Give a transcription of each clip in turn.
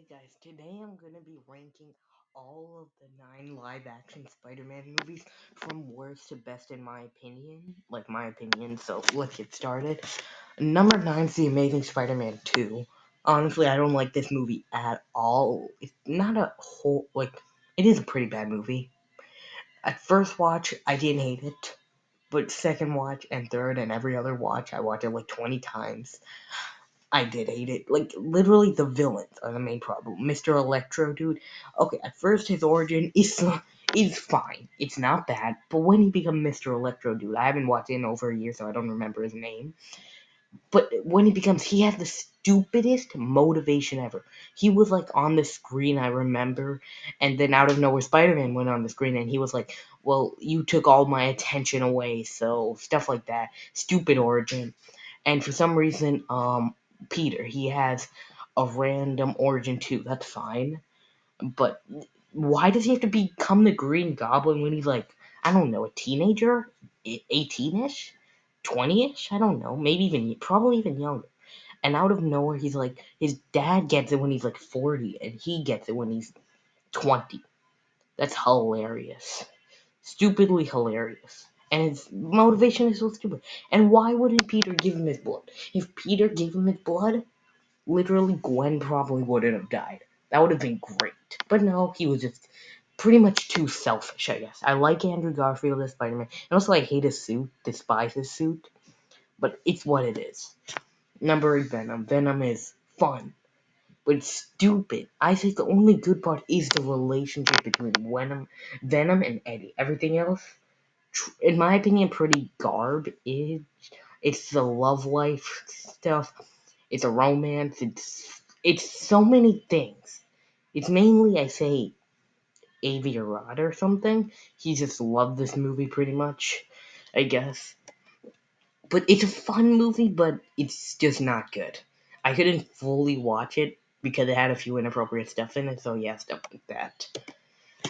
guys, today I'm gonna be ranking all of the 9 live-action Spider-Man movies from worst to best in my opinion. My opinion, so let's get started. Number 9 is The Amazing Spider-Man 2. Honestly, I don't like this movie at all. It's not a it is a pretty bad movie. At first watch, I didn't hate it, but second watch and third and every other watch, I watched it like 20 times. I did hate it. Literally, the villains are the main problem. Mr. Electro, dude. Okay, at first his origin is fine. It's not bad. But when he becomes Mr. Electro, dude, I haven't watched it in over a year, so I don't remember his name. But when he has the stupidest motivation ever. He was like on the screen, I remember, and then out of nowhere, Spider-Man went on the screen, and he was like, "Well, you took all my attention away," so stuff like that. Stupid origin. And for some reason, Peter, he has a random origin too. That's fine. But why does he have to become the Green Goblin when he's like, I don't know, a teenager? 18-ish? 20-ish? I don't know. Maybe even, probably even younger. And out of nowhere, he's like, his dad gets it when he's like 40, and he gets it when he's 20. That's hilarious. Stupidly hilarious. And his motivation is so stupid. And why wouldn't Peter give him his blood? If Peter gave him his blood, literally Gwen probably wouldn't have died. That would have been great. But no, he was just pretty much too selfish, I guess. I like Andrew Garfield as Spider-Man. And also I hate his suit, despise his suit. But it's what it is. Number 8, Venom. Venom is fun, but it's stupid. I think the only good part is the relationship between Venom and Eddie. Everything else, in my opinion, pretty garbage. It's the love life stuff. It's a romance. It's so many things. It's mainly, I say, Avi Arad or something. He just loved this movie pretty much, I guess. But it's a fun movie, but it's just not good. I couldn't fully watch it because it had a few inappropriate stuff in it, so yeah, stuff like that.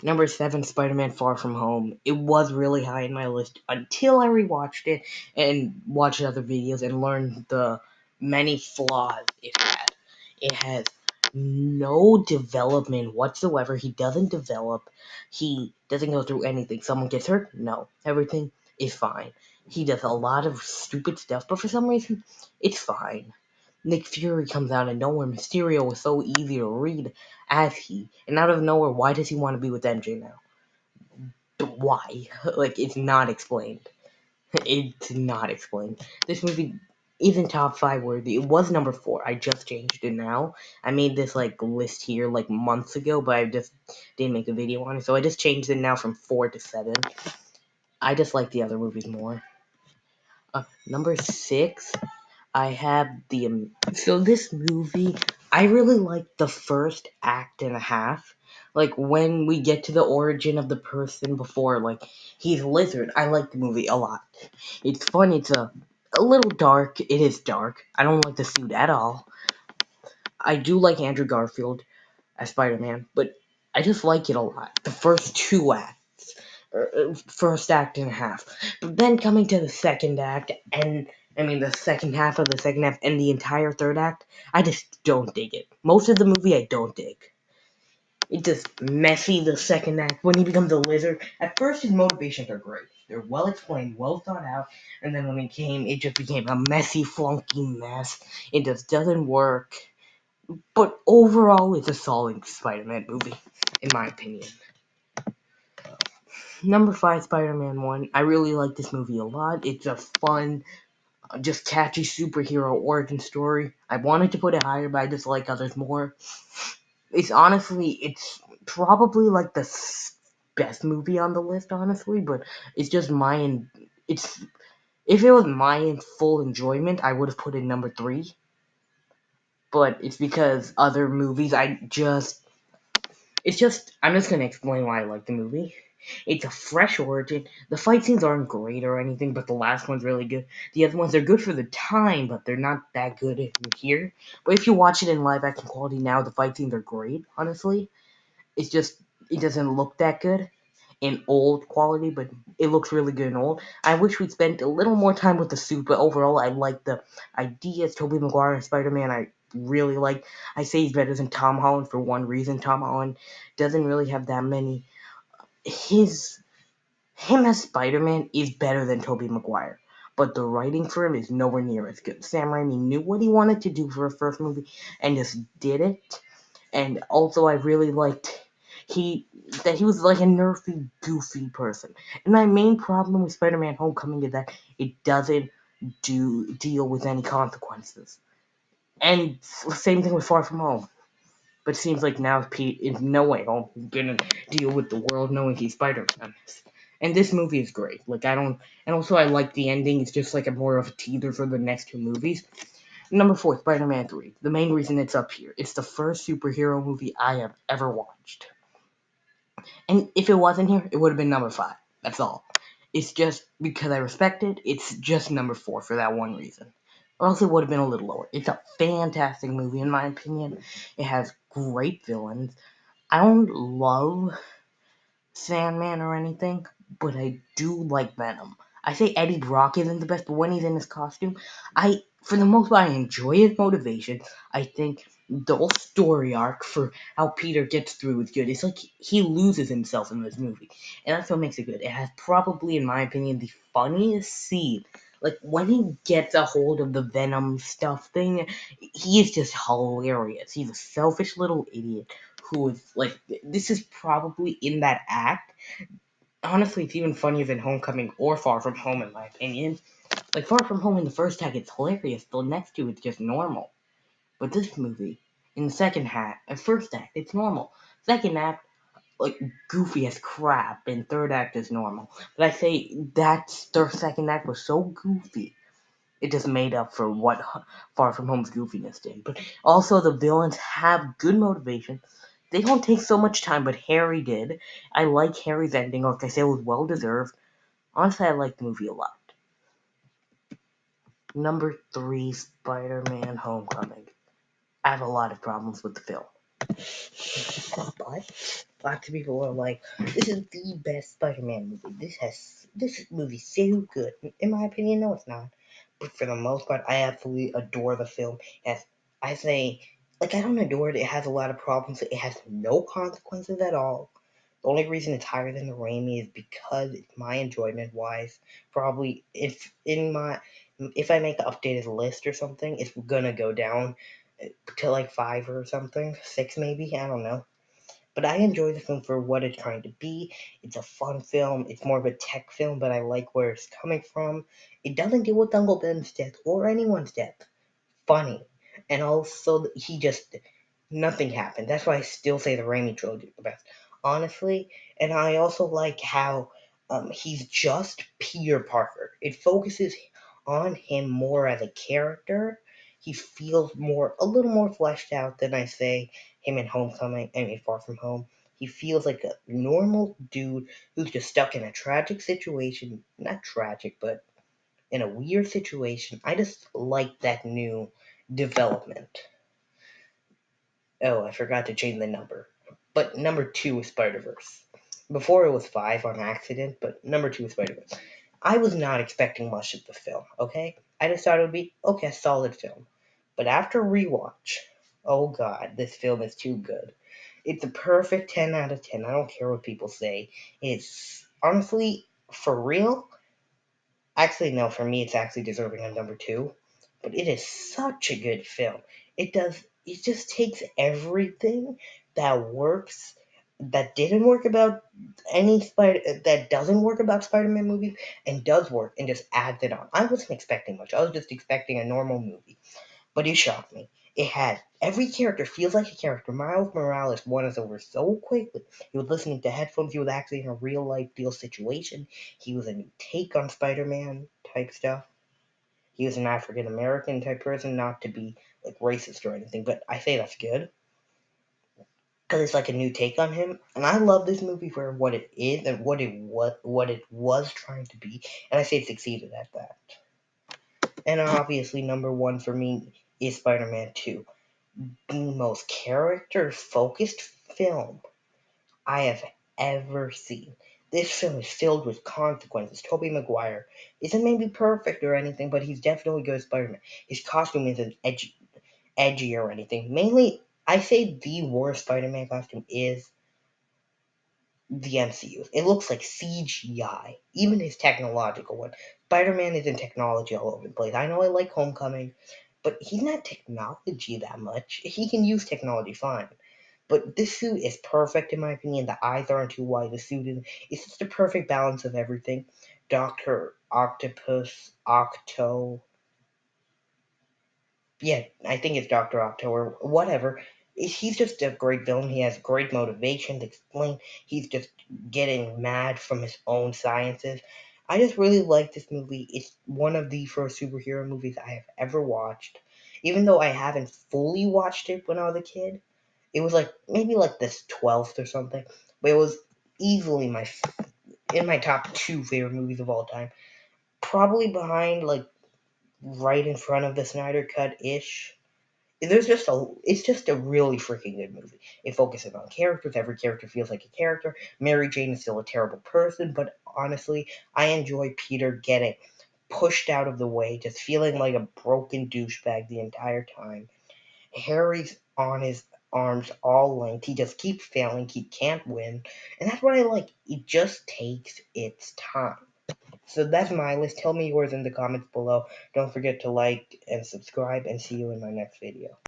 Number 7, Spider-Man Far From Home. It was really high in my list until I rewatched it and watched other videos and learned the many flaws it had. It has no development whatsoever. He doesn't develop. He doesn't go through anything. Someone gets hurt? No. Everything is fine. He does a lot of stupid stuff, but for some reason, it's fine. Nick Fury comes out of nowhere. Mysterio was so easy to read as and out of nowhere, why does he want to be with MJ now? Why? It's not explained. It's not explained. This movie isn't top 5 worthy. It was number 4. I just changed it now. I made this list here months ago, but I just didn't make a video on it, so I just changed it now from 4 to 7. I just like the other movies more. Number 6, I have so this movie, I really like the first act and a half. When we get to the origin of the person before, he's Lizard. I like the movie a lot. It's fun. It's a little dark. It is dark. I don't like the suit at all. I do like Andrew Garfield as Spider-Man, but I just like it a lot. The first 2 acts, first act and a half, but then coming to the second act, and I mean the second half of the second act and the entire third act, I just don't dig it. Most of the movie I don't dig. It's just messy. The second act when he becomes a lizard. At first his motivations are great. They're well explained, well thought out, and then it just became a messy, flunky mess. It just doesn't work. But overall, it's a solid Spider-Man movie, in my opinion. Number 5, Spider-Man 1. I really like this movie a lot. It's a fun, just catchy superhero origin story. I wanted to put it higher, but I just like others more. It's probably the best movie on the list, honestly, but it's just it's, if it was my in full enjoyment, I would have put it number 3. But it's because other movies, I'm just gonna explain why I like the movie. It's a fresh origin. The fight scenes aren't great or anything, but the last one's really good. The other ones are good for the time, but they're not that good in here. But if you watch it in live action quality now, the fight scenes are great, honestly. It's just, it doesn't look that good in old quality, but it looks really good in old. I wish we'd spent a little more time with the suit, but overall, I like the ideas. Tobey Maguire as Spider-Man, really like. I say he's better than Tom Holland for one reason. Tom Holland doesn't really have that many. His him as Spider-Man is better than Tobey Maguire, but the writing for him is nowhere near as good. Sam Raimi knew what he wanted to do for a first movie and just did it. And also, I really liked he he was like a nerfy, goofy person. And my main problem with Spider-Man: Homecoming is that it doesn't deal with any consequences. And same thing with Far From Home. But it seems like now Pete is no way home. He's gonna deal with the world knowing he's Spider-Man. And this movie is great. Like I don't, and also I like the ending. It's just like a more of a teaser for the next two movies. Number four, Spider-Man 3. The main reason it's up here, it's the first superhero movie I have ever watched. And if it wasn't here, it would have been number five. That's all. It's just because I respect it, it's just number four for that one reason. Or else it would have been a little lower. It's a fantastic movie, in my opinion. It has great villains. I don't love Sandman or anything, but I do like Venom. I say Eddie Brock isn't the best, but when he's in his costume, for the most part, I enjoy his motivation. I think the whole story arc for how Peter gets through is good. It's like he loses himself in this movie, and that's what makes it good. It has probably, in my opinion, the funniest scene. Like when he gets a hold of the Venom stuff thing, he is just hilarious. He's a selfish little idiot who is like, this is probably in that act. Honestly, it's even funnier than Homecoming or Far From Home, in my opinion. Like, Far From Home in the first act, it's hilarious. The next two, it's just normal. But this movie, in the first act, it's normal. Second act, like, goofy as crap. And third act is normal. But I say that their second act was so goofy. It just made up for what Far From Home's goofiness did. But also, the villains have good motivation. They don't take so much time, but Harry did. I like Harry's ending. Like I said, it was well deserved. Honestly, I like the movie a lot. Number three, Spider-Man: Homecoming. I have a lot of problems with the film. But lots of people are like, "This is the best Spider-Man movie. This movie's so good." In my opinion, no, it's not. But for the most part, I absolutely adore the film. As I say, like I don't adore it. It has a lot of problems. It has no consequences at all. The only reason it's higher than the Raimi is because it's my enjoyment wise. Probably if I make an updated list or something, it's gonna go down to like five or something, six maybe. I don't know. But I enjoy the film for what it's trying to be. It's a fun film. It's more of a tech film, but I like where it's coming from. It doesn't deal with Uncle Ben's death or anyone's death. Funny. And also, he just, nothing happened. That's why I still say the Raimi trilogy is the best. Honestly, and I also like how he's just Peter Parker. It focuses on him more as a character. He feels a little more fleshed out than I say him in Homecoming and in Far From Home. He feels like a normal dude who's just stuck in a tragic situation. Not tragic, but in a weird situation. I just like that new development. Oh, I forgot to change the number. But number two is Spider Verse. Before it was five on accident, but number two is Spider Verse. I was not expecting much of the film, okay? I just thought it would be, okay, a solid film. But after rewatch, oh god, this film is too good. It's a perfect 10 out of 10. I don't care what people say. It's honestly, for real, actually, no, for me, it's actually deserving of number two. But it is such a good film. It just takes everything that works, that didn't work about that doesn't work about Spider-Man movies, and does work, and just adds it on. I wasn't expecting much. I was just expecting a normal movie. But it shocked me. It had every character feels like a character. Miles Morales won us over so quickly. He was listening to headphones. He was actually in a real life deal situation. He was a new take on Spider-Man type stuff. He was an African American type person, not to be like racist or anything, but I say that's good because it's like a new take on him. And I love this movie for what it is and what it was trying to be, and I say it succeeded at that. And obviously, number one for me is Spider-Man 2. The most character-focused film I have ever seen. This film is filled with consequences. Tobey Maguire isn't maybe perfect or anything, but he's definitely good as Spider-Man. His costume is an edgy, edgy or anything. Mainly, I say the worst Spider-Man costume is the MCU. It looks like CGI. Even his technological one. Spider-Man is in technology all over the place. I know I like Homecoming, but he's not technology that much. He can use technology fine. But this suit is perfect in my opinion. The eyes aren't too wide. The suit is it's just a perfect balance of everything. Doctor Octopus, Octo, yeah, I think it's Doctor Octo or whatever. He's just a great villain. He has great motivation to explain. He's just getting mad from his own sciences. I just really like this movie. It's one of the first superhero movies I have ever watched. Even though I haven't fully watched it when I was a kid, it was like maybe like this 12th or something. But it was easily in my top two favorite movies of all time. Probably behind like right in front of the Snyder Cut ish. It's just a really freaking good movie. It focuses on characters. Every character feels like a character. Mary Jane is still a terrible person, but honestly, I enjoy Peter getting pushed out of the way, just feeling like a broken douchebag the entire time. Harry's on his arms all linked. He just keeps failing. He can't win, and that's what I like. It just takes its time. So that's my list. Tell me yours in the comments below. Don't forget to like and subscribe, and see you in my next video.